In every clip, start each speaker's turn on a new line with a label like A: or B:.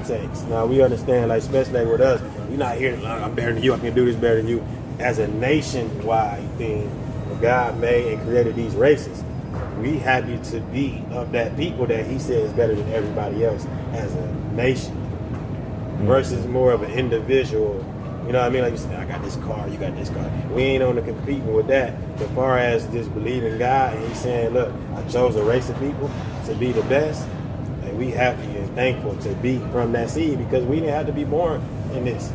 A: context. Now we understand, like especially with us, we're not here. I'm better than you. I can do this better than you. As a nationwide thing, God made and created these races. We happy to be of that people that He says is better than everybody else as a nation, versus more of an individual. You know what I mean? Like you said, I got this car, you got this car. We ain't on the competing with that. As far as just believing God, and He's saying, look, I chose a race of people to be the best, and we happy and thankful to be from that seed because we didn't have to be born in this.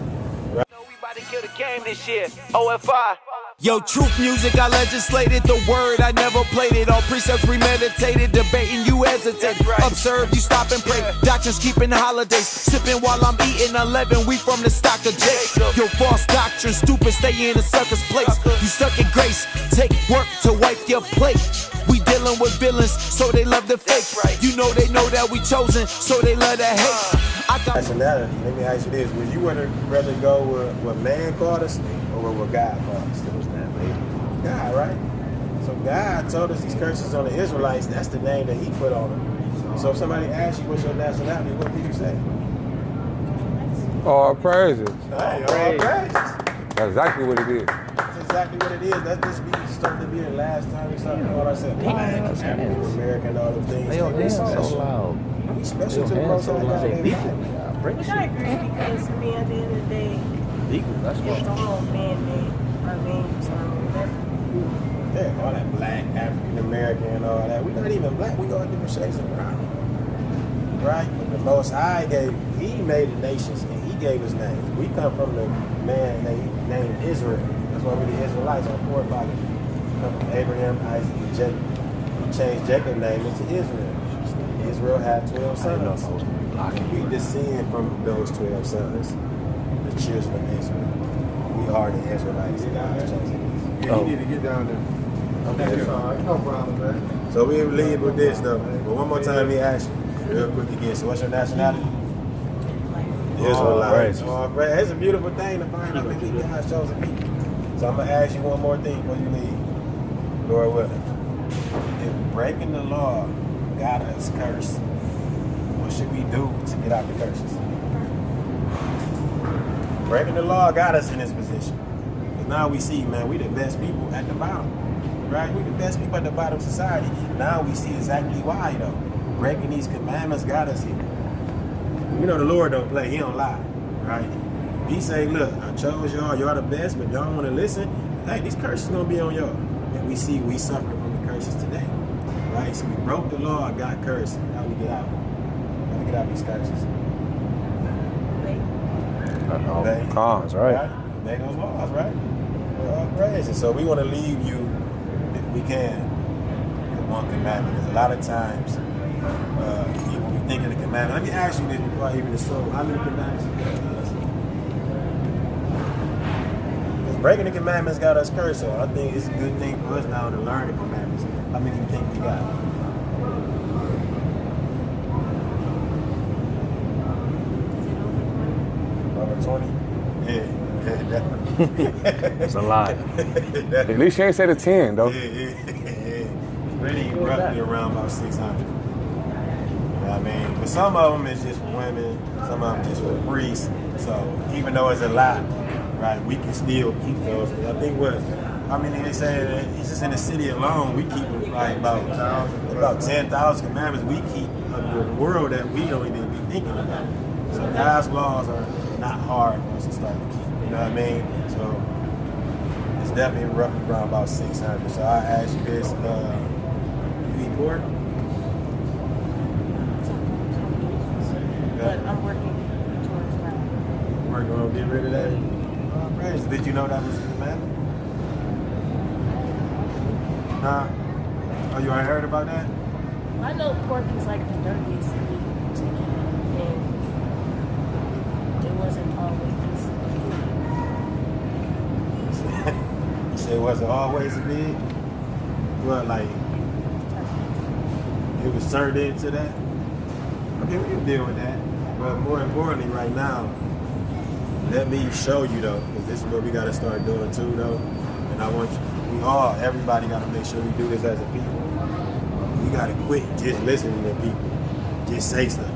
A: Right?
B: We about to kill the game this year. O.F.I.
C: Yo, truth music, I legislated the word, I never played it. All precepts premeditated, debating, you hesitate.
B: Right.
C: Observe, you stop and pray. Doctrines keeping holidays, sipping while I'm eating 11. We from the stock of Jake. Yo, false doctrine, stupid, stay in a sucker's place. You stuck in grace, take work to wipe your plate. We dealing with villains, so they love the fake.
B: Right.
C: You know they know that we chosen, so they love the hate. I got
A: Nationality. Let me ask you this: would you rather go with what man called us or with what God called us? God, right? So God told us these curses on the Israelites. That's the name that He put on them. So if somebody asks you what's your nationality, what do you say?
D: All praises.
A: Hey, all praises.
D: That's exactly what it is.
A: That's exactly what it is. That's just starting to be the last time we started calling ourselves black, African American, all those things.
E: They
A: so
E: so loud.
A: We special to the most high God.
F: Which I agree because to me at the end of the day, it's all man-made. I mean, so that's
A: yeah, all that black, African American, and all that. We're not even black. We all different shades of brown, right? But the Most High He made the nations, and He gave us names. We come from the man named Israel. That's why we're the Israelites, our forefathers. We come from Abraham, Isaac, and Jacob. He changed Jacob's name into Israel. Israel had 12 sons. We descend from those 12 sons, the children of Israel. We are the Israelites. God chose us.
G: Yeah, you need to get down there. Okay, sorry. No problem, man.
A: So we lead with this though. But one more time, let me ask you real quick again. So what's your nationality? Israelites. Oh, great. It's a beautiful thing to find out that we God's chosen people. So I'm gonna ask you one more thing before you leave. Lord willing. If breaking the law got us cursed, what should we do to get out the curses? Breaking the law got us in this position. Because now we see, man, we the best people at the bottom. Right? We the best people at the bottom of society. Now we see exactly why, though. Breaking these commandments got us here. You know the Lord don't play. He don't lie. Right? He say, look, I chose y'all the best, but y'all don't want to listen. Hey, these curses going to be on y'all. And we see we suffer from the curses today. Right? So we broke the law, got cursed. How we get out? How we get out of these curses? Obey.
D: Cons, right?
A: Obey those laws, right? All praises. So we want to leave you, if we can, with one commandment. Because a lot of times, when we think of the commandment, let me ask you this before I even assume, how many commandments you got? Because breaking the commandments got us cursed, so I think it's a good thing for us now to learn the commandments. How many do you think we got? Over 20? Yeah.
D: It's a lot. At least you ain't said a 10, though.
A: Yeah. Really roughly around about 600. You know what I mean? But some of them is just for women, some of them just for priests. So even though it's a lot, right, we can still keep those. I think they say that it's just in the city alone, we keep like about 10,000 commandments we keep of the world that we don't even be thinking about. So God's laws are not hard for us to start to keep. You know what I mean? So it's definitely roughly around about 600. So I ask you this: you eat pork?
F: but I'm working towards that.
A: Working on getting rid of that. Praise. Did you know that was a commandment? Huh? Oh, you ain't heard about that?
F: I know pork is like the dirtiest meat to eat, and it wasn't always.
A: You say it wasn't always a big? Well, like, it was turned into that? Okay, we can deal with that. But more importantly, right now, let me show you, though, because this is what we got to start doing, too, though. And I want you, everybody got to make sure we do this as a people. We got to quit just listening to people. Just say something.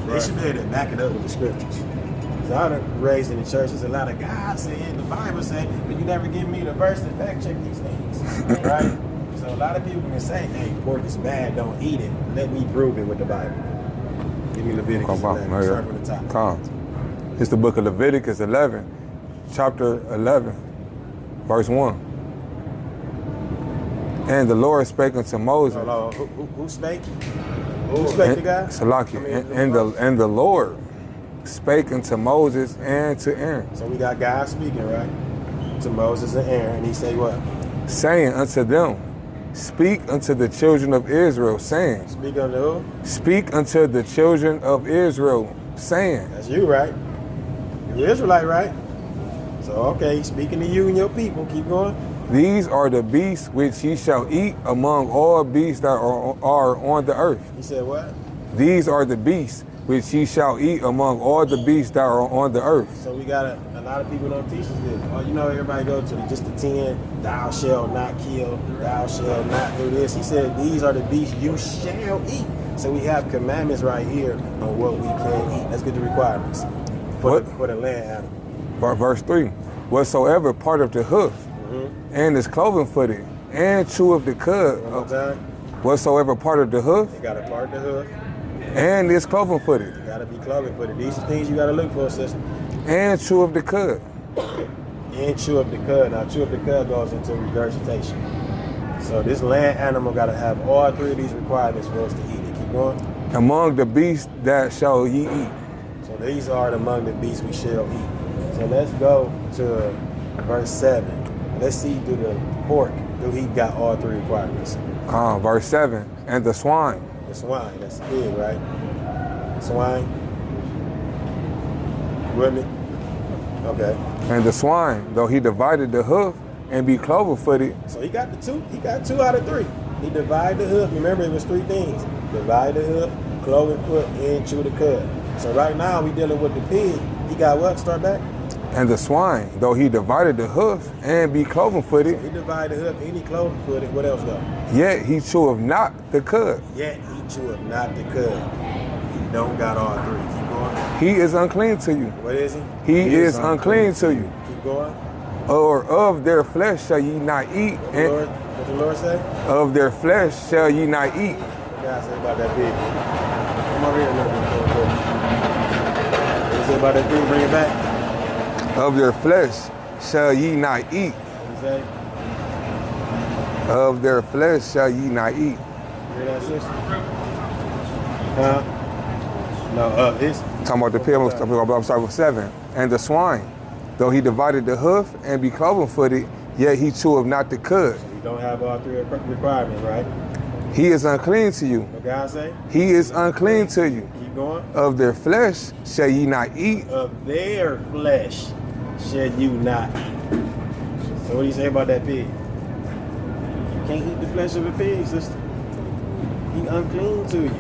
A: They should be able to back it up with the scriptures. Because I was raised in the church, there's a lot of guys saying, the Bible saying, but you never give me the verse to fact check these things, right? So a lot of people can say, hey, pork is bad, don't eat it. Let me prove it with the Bible. Give me Leviticus 11, start from the top.
E: Come. It's the book of Leviticus 11, chapter 11, verse 1. And the Lord spake unto Moses.
A: Hold on. Who spake? Who spake to God?
E: Salaki. And the Lord spake unto Moses and to Aaron.
A: So we got God speaking, right? To Moses and Aaron. And he say what?
E: Saying unto them, speak unto the children of Israel, saying.
A: Speak unto who?
E: Speak unto the children of Israel, saying.
A: That's you, right? You're Israelite, right? So, okay, speaking to you and your people. Keep going.
E: These are the beasts which ye shall eat among all beasts that are on the earth.
A: He said what?
E: These are the beasts which ye shall eat among all the beasts that are on the earth.
A: So we got a lot of people don't teach us this. Oh, you know, everybody go to just the 10, thou shalt not kill, thou shalt not do this. He said, these are the beasts you shall eat. So we have commandments right here on what we can eat. Let's get the requirements for the land animal.
E: Verse 3, whatsoever part of the hoof and is cloven footed and cheweth the cud.
A: One more time.
E: Whatsoever part of the hoof
A: You got to part the hoof.
E: and is cloven footed
A: You got to be cloven footed. These are things you got to look for, sister.
E: and cheweth the cud.
A: And chew up the cud. Now, chew up the cud goes into regurgitation. So this land animal got to have all three of these requirements for us to eat it. Keep going.
E: Among the beasts that shall ye eat.
A: So these are among the beasts we shall eat. So let's go to verse 7. Let's see, do the pork, do he got all three requirements?
E: Verse 7, and the swine.
A: The swine, that's the pig, right? Swine. With me? Okay.
E: And the swine, though he divided the hoof and be cloven footed.
A: So he got the two. He got 2 out of 3. He divided the hoof. Remember, it was 3 things. Divide the hoof, cloven foot, and chew the cud. So right now we dealing with the pig. He got what? Start back.
E: And the swine, though he divided the hoof and be cloven footed,
A: He divided the hoof, and he cloven footed. What else though?
E: yet he cheweth not the cud.
A: Yet he cheweth not the cud. He don't got all 3. Keep going.
E: He is unclean to you.
A: What is he?
E: He is unclean to you.
A: Keep going.
E: Or of their flesh shall ye not eat,
A: What the Lord say?
E: of their flesh shall ye not eat.
A: What God say about that pig? Come over here a little bit. What he say about that pig? Bring it back.
E: Of their flesh shall ye not eat.
A: What he say?
E: Of their flesh shall ye not eat.
A: You hear that, sister? Huh? No, it's
E: Talking about the pig, I'm sorry, with 7. And the swine, though he divided the hoof and be cloven footed, yet he cheweth not the cud.
A: you don't have all 3 requirements, right?
E: He is unclean to you.
A: What God say?
E: He is unclean to you.
A: Keep going.
E: Of their flesh shall ye not eat.
A: Of their flesh shall you not eat. So what do you say about that pig? You can't eat the flesh of a pig, sister. He unclean to you.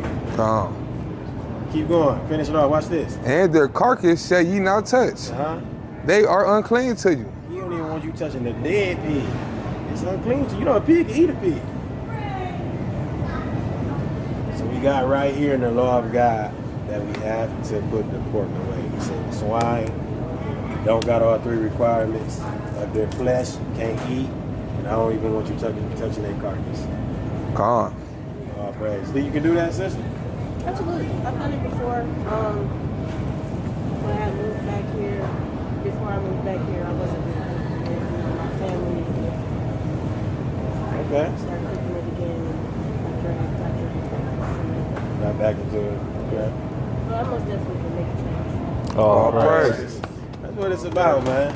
A: Keep going. Finish it off. Watch this.
E: And their carcass shall ye not touch.
A: Uh-huh.
E: They are unclean to you.
A: He don't even want you touching the dead pig. It's unclean to you. You know a pig can eat a pig. So we got right here in the law of God that we have to put the pork away. He said the swine don't got all 3 requirements of their flesh, can't eat, and I don't even want you touching their carcass.
E: God.
A: All praise. Think you can do that, sister?
F: Absolutely. I've done it before. When I moved back here, before I moved back here, I wasn't with my family.
A: Okay.
F: Started cooking it again after I
A: Not back into it. Okay.
F: But I most definitely can make a change.
E: All praise.
A: That's what it's about, man.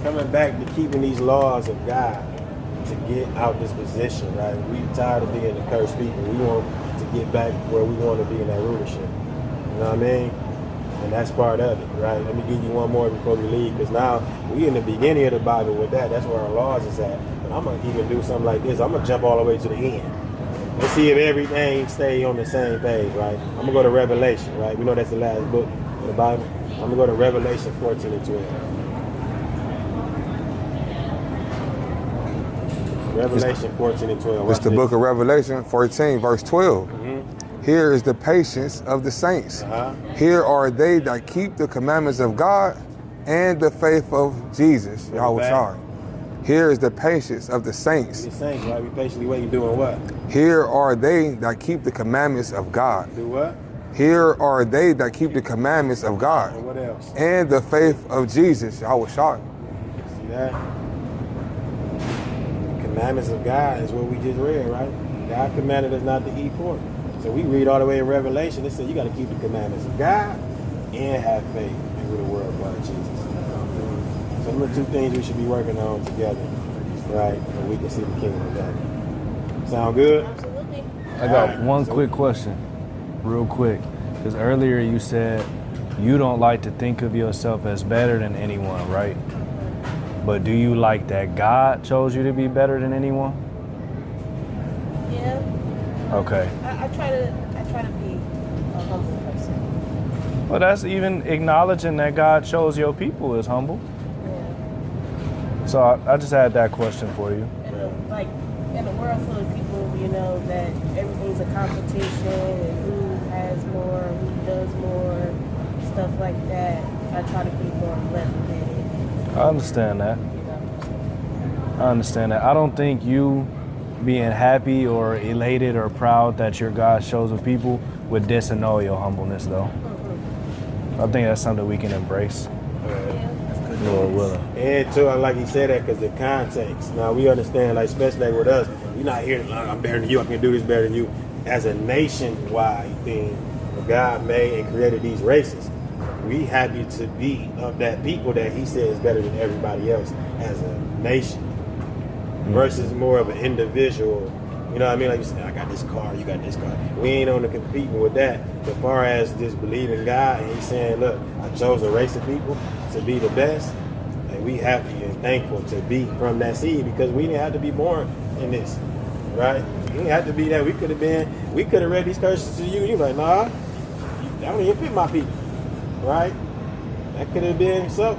A: Coming back to keeping these laws of God to get out this position, right? We tired of being the cursed people. We want to get back where we want to be in that rulership. You know what I mean? And that's part of it, right? Let me give you one more before we leave, because now we in the beginning of the Bible with that. That's where our laws is at. But I'm going to even do something like this. I'm going to jump all the way to the end. Let's see if everything stay on the same page, right? I'm going to go to Revelation, right? We know that's the last book of the Bible. I'm going to go to Revelation 14 and 12. Revelation 14 and 12.
E: It's the book of Revelation 14, verse 12. Here is the patience of the saints. Here are they that keep the commandments of God and the faith of Jesus, Yahweh Shai. Here is the patience of the saints.
A: The saints, right? We patiently waiting, doing what?
E: Here are they that keep the commandments of God.
A: Do what?
E: Here are they that keep the commandments of God.
A: And what else?
E: And the faith of Jesus, Yahweh Shai.
A: See that? The commandments of God is what we just read, right? God commanded us not to eat pork. So we read all the way in Revelation, it said you got to keep the commandments of God and have faith in who the world by Jesus. So them are two things we should be working on together, right? So we can see the kingdom of God. Sound good?
F: Absolutely.
D: I got
A: Alright,
D: one
A: so-
D: quick question, real quick. Because earlier you said you don't like to think of yourself as better than anyone, right? But do you like that God chose you to be better than anyone?
F: Yeah.
D: Okay.
F: I try to be a humble person.
D: Well, that's even acknowledging that God chose your people is humble.
F: Yeah.
D: So I just had that question for you.
F: And like in a world full of people, you know, that everything's a competition and who has more, who does more, stuff like that. I try to be more level-headed.
D: I understand that.
F: You know.
D: I understand that. I don't think you being happy or elated or proud that your God shows of people would disannul your humbleness, though. I think that's something we can embrace. Lord willing.
A: And too, I like he said that because the context. Now we understand, like especially like with us, you're not here. I'm better than you. I can do this better than you. As a nationwide thing, God made and created these races. We happy to be of that people that He said is better than everybody else as a nation, versus more of an individual. You know what I mean? Like you said, I got this car, you got this car. We ain't on the competing with that. As far as just believing God, and He's saying, look, I chose a race of people to be the best, and we happy and thankful to be from that seed because we didn't have to be born in this, right? We didn't have to be that. We could have read these curses to you. You're like, nah, I don't even fit my people, right? That could have been so,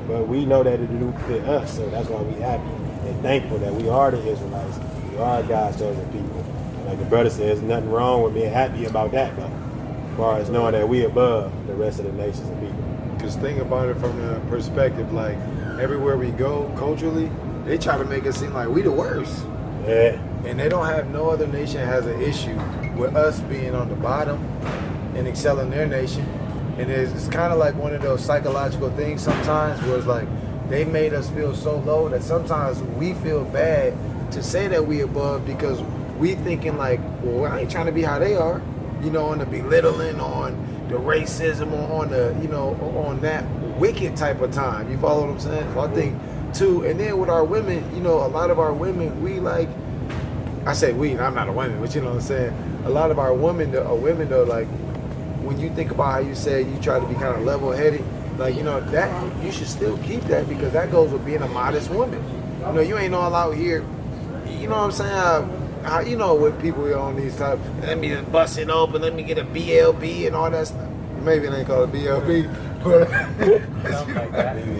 A: but we know that it do fit us, so that's why we happy and thankful that we are the Israelites. We are God's chosen people. And like the brother says, there's nothing wrong with being happy about that, though, as far as knowing that we above the rest of the nations and people.
G: Because think about it from the perspective, like everywhere we go culturally, they try to make us seem like we the worst.
A: Yeah.
G: And they don't have no other nation has an issue with us being on the bottom and excelling their nation. And it's kind of like one of those psychological things sometimes where it's like they made us feel so low that sometimes we feel bad to say that we above because we thinking like, well, I ain't trying to be how they are, you know, on the belittling, on the racism, on the, you know, on that wicked type of time. You follow what I'm saying? So I think too, and then with our women, you know, a lot of our women, we like, I say we, and I'm not a woman, but you know what I'm saying? A lot of our women though, like, when you think about how you say you try to be kind of level-headed, like, you know, that, you should still keep that because that goes with being a modest woman. You know, you ain't all out here, you know what I'm saying? How you know with people on these type, let me just bust it open, let me get a BLB and all that stuff. Maybe it ain't called a BLB, but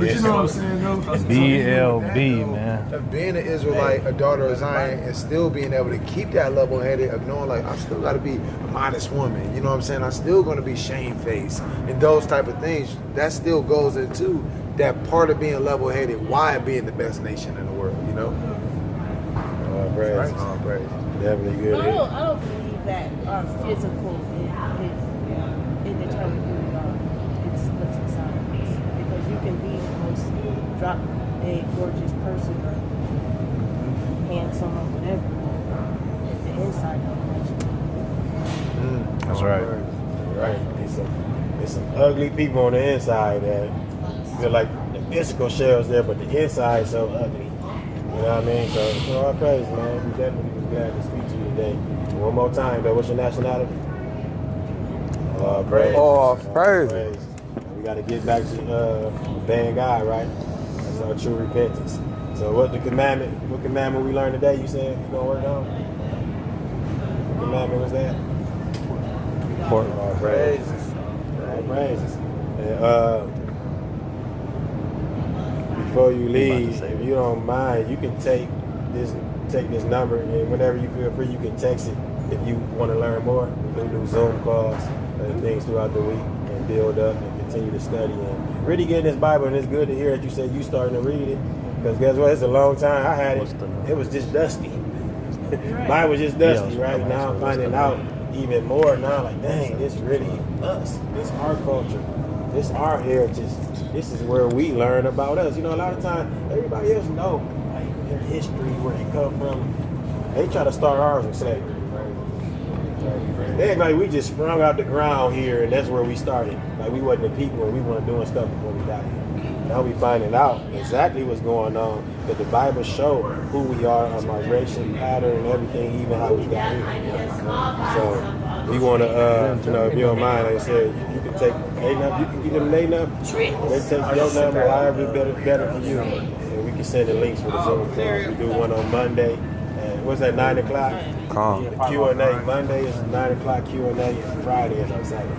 G: you know what I'm saying though?
D: BLB, man.
G: Of being an Israelite, a daughter of Zion, and still being able to keep that level headed of knowing like I still gotta be a modest woman, you know what I'm saying? I'm still gonna be shamefaced and those type of things. That still goes into that part of being level headed, why being the best nation in the world, you know?
A: All praise.
G: Right? All praise.
A: Definitely good.
F: I don't believe that our physical is determined who we are. It's what's inside of us. Because you can be the most drop dead gorgeous person or handsome or whatever. If the inside don't match you.
D: That's right.
A: Right. There's some ugly people on the inside that feel like the physical shell's there, but the inside so ugly. You know what I mean? So all praise, man. We definitely was glad to speak to you today. One more time, though. What's your nationality? Praise.
E: All praise.
A: We got to get back to obeying God, right? That's our true repentance. So what commandment we learned today? You said you gonna work on? What commandment was that? All praises. All praises. And, before you leave, if you don't mind, you can take this number, and whenever you feel free, you can text it if you want to learn more. do Zoom calls and things throughout the week and build up and continue to study and really get in this Bible. And it's good to hear that you said you starting to read it, because guess what? It's a long time I had it. It was just dusty. Mine was just dusty, right? Now I'm finding out even more now, like, dang, this really us. This our culture. This our heritage. This is where we learn about us. You know, a lot of times everybody else know like their history, where they come from. They try to start ours with slavery, right? They act like we just sprung out the ground here and that's where we started. Like we wasn't the people and we weren't doing stuff before we got here. Now we finding out exactly what's going on, that the Bible show who we are, our migration pattern and everything, even how we got here. So we want to, you know, if you don't mind, like I said, you can take their number, you can give them their number, they take your number, however better for you, and we can send the links for the Zoom calls. We do one on Monday, and what's that, 9 o'clock?
E: Calm.
A: The Q&A. Monday is 9 o'clock Q&A, and Friday is our Sabbath.